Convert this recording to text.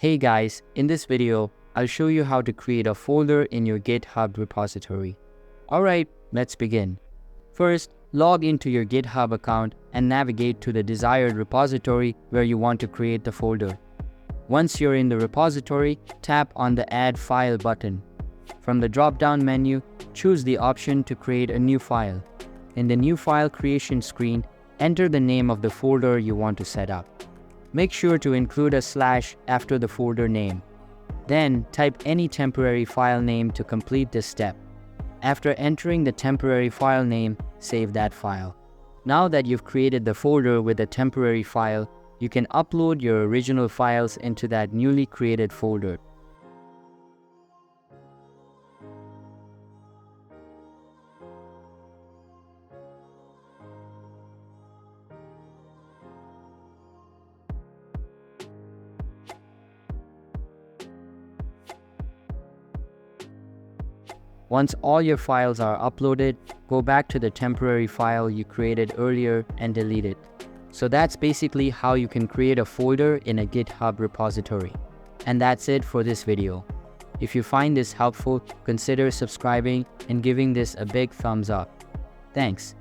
Hey guys, in this video, I'll show you how to create a folder in your GitHub repository. Alright, let's begin. First, log into your GitHub account and navigate to the desired repository where you want to create the folder. Once you're in the repository, tap on the Add File button. From the drop-down menu, choose the option to create a new file. In the New File Creation screen, enter the name of the folder you want to set up. Make sure to include a slash after the folder name. Then, type any temporary file name to complete this step. After entering the temporary file name, save that file. Now that you've created the folder with a temporary file, you can upload your original files into that newly created folder. Once all your files are uploaded, go back to the temporary file you created earlier and delete it. So that's basically how you can create a folder in a GitHub repository. And that's it for this video. If you find this helpful, consider subscribing and giving this a big thumbs up. Thanks.